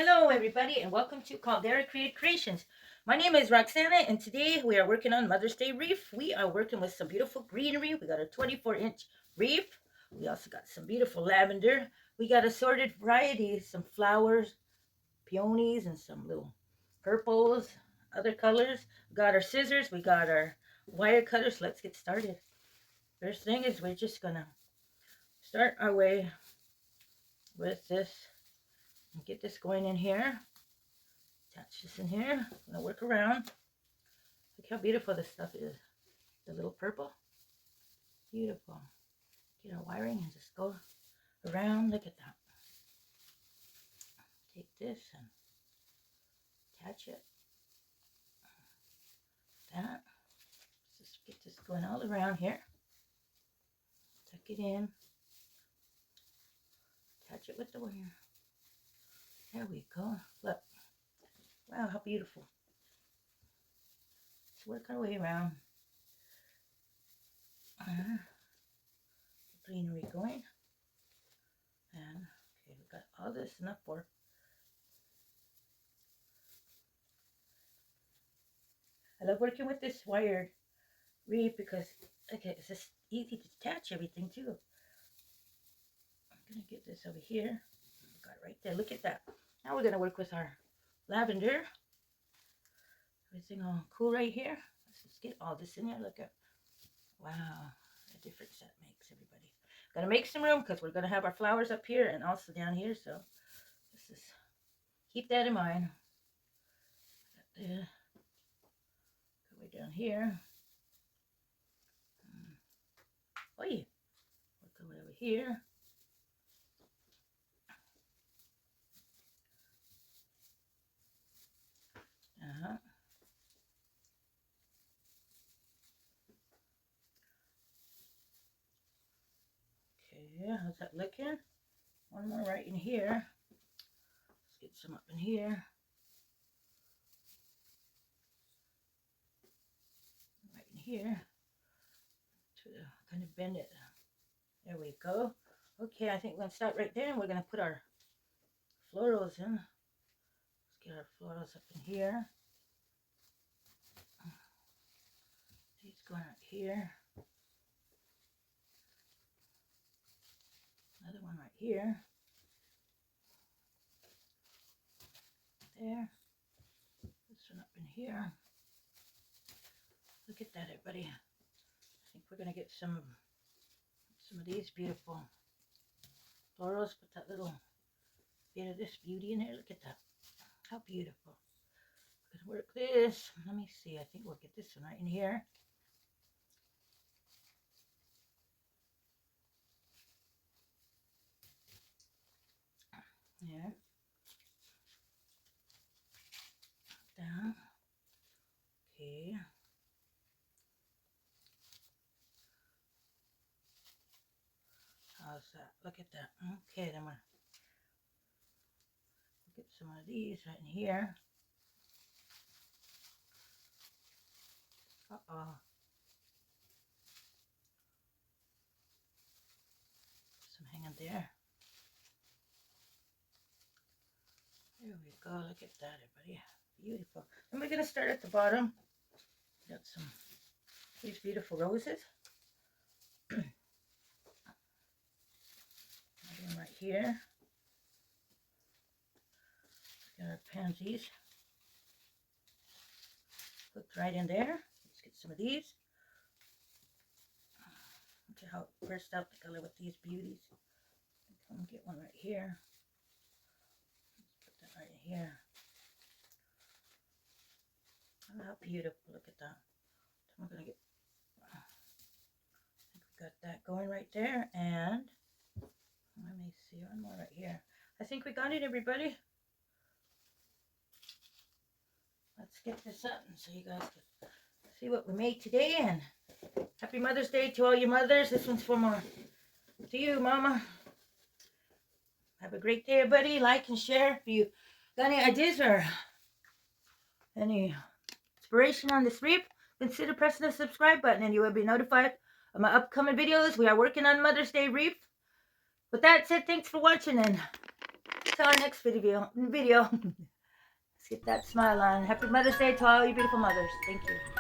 Hello everybody and welcome to Caldera Creative Creations. My name is Roxana and today we are working on Mother's Day wreath. We are working with some beautiful greenery. We got a 24-inch wreath. We also got some beautiful lavender. We got assorted varieties, some flowers, peonies, and some little purples, other colors. We got our scissors. We got our wire cutters. Let's get started. First thing is we're just gonna start our way with this and get this going in here. Attach this in here. I'm gonna work around. Look how beautiful this stuff is. The little purple. Beautiful. Get our wiring and just go around. Look at that. Take this and attach it. That. Let's just get this going all around here. Tuck it in. Attach it with the wire. There we go. Look. Wow, how beautiful. Let's work our way around. Greenery going. And okay, we got all this enough for. I love working with this wired wreath because okay, it's just easy to attach everything too. I'm gonna get this over here. Got it right there. Look at that. Now we're gonna work with our lavender. Everything all cool right here. Let's just get all this in there. Look at, wow, the difference that makes, everybody. Gotta make some room because we're gonna have our flowers up here and also down here. So let's just keep that in mind. Go way down here. Oh yeah. Work our way over here. Okay, how's that looking? One more right in here. Let's get some up in here. Right in here. To kind of bend it. There we go. Okay, I think we're going to start right there and we're going to put our florals in. Let's get our florals up in here. These going right here. Another one right here. There. This one up in here. Look at that, everybody. I think we're going to get some of these beautiful florals. Put that little bit of this beauty in there. Look at that. How beautiful. We're going to work this. Let me see. I think we'll get this one right in here. There. Down. Okay. How's that? Look at that. Okay, then we'll get some of these right in here. Uh-oh. Some hanging there. There we go. Look at that, everybody. Beautiful. And we're going to start at the bottom. Got some these beautiful roses. One right here. Got our pansies. Hooked right in there. Let's get some of these. Look at how it burst out the color with these beauties. Come get one right here. Let's put that right here. Oh, how beautiful. Look at that. So I'm going to get, I think we got that going right there. And let me see, one more right here. I think we got it, everybody. Let's get this up so you guys can see what we made today. And happy Mother's Day to all your mothers. This one's for to you, Mama. Have a great day, everybody. Like and share. If you got any ideas or any inspiration on this wreath, consider pressing the subscribe button and you will be notified of my upcoming videos. We are working on Mother's Day wreath. With that said, thanks for watching and to our next video. Let's get that smile on. Happy Mother's Day to all you beautiful mothers. Thank you.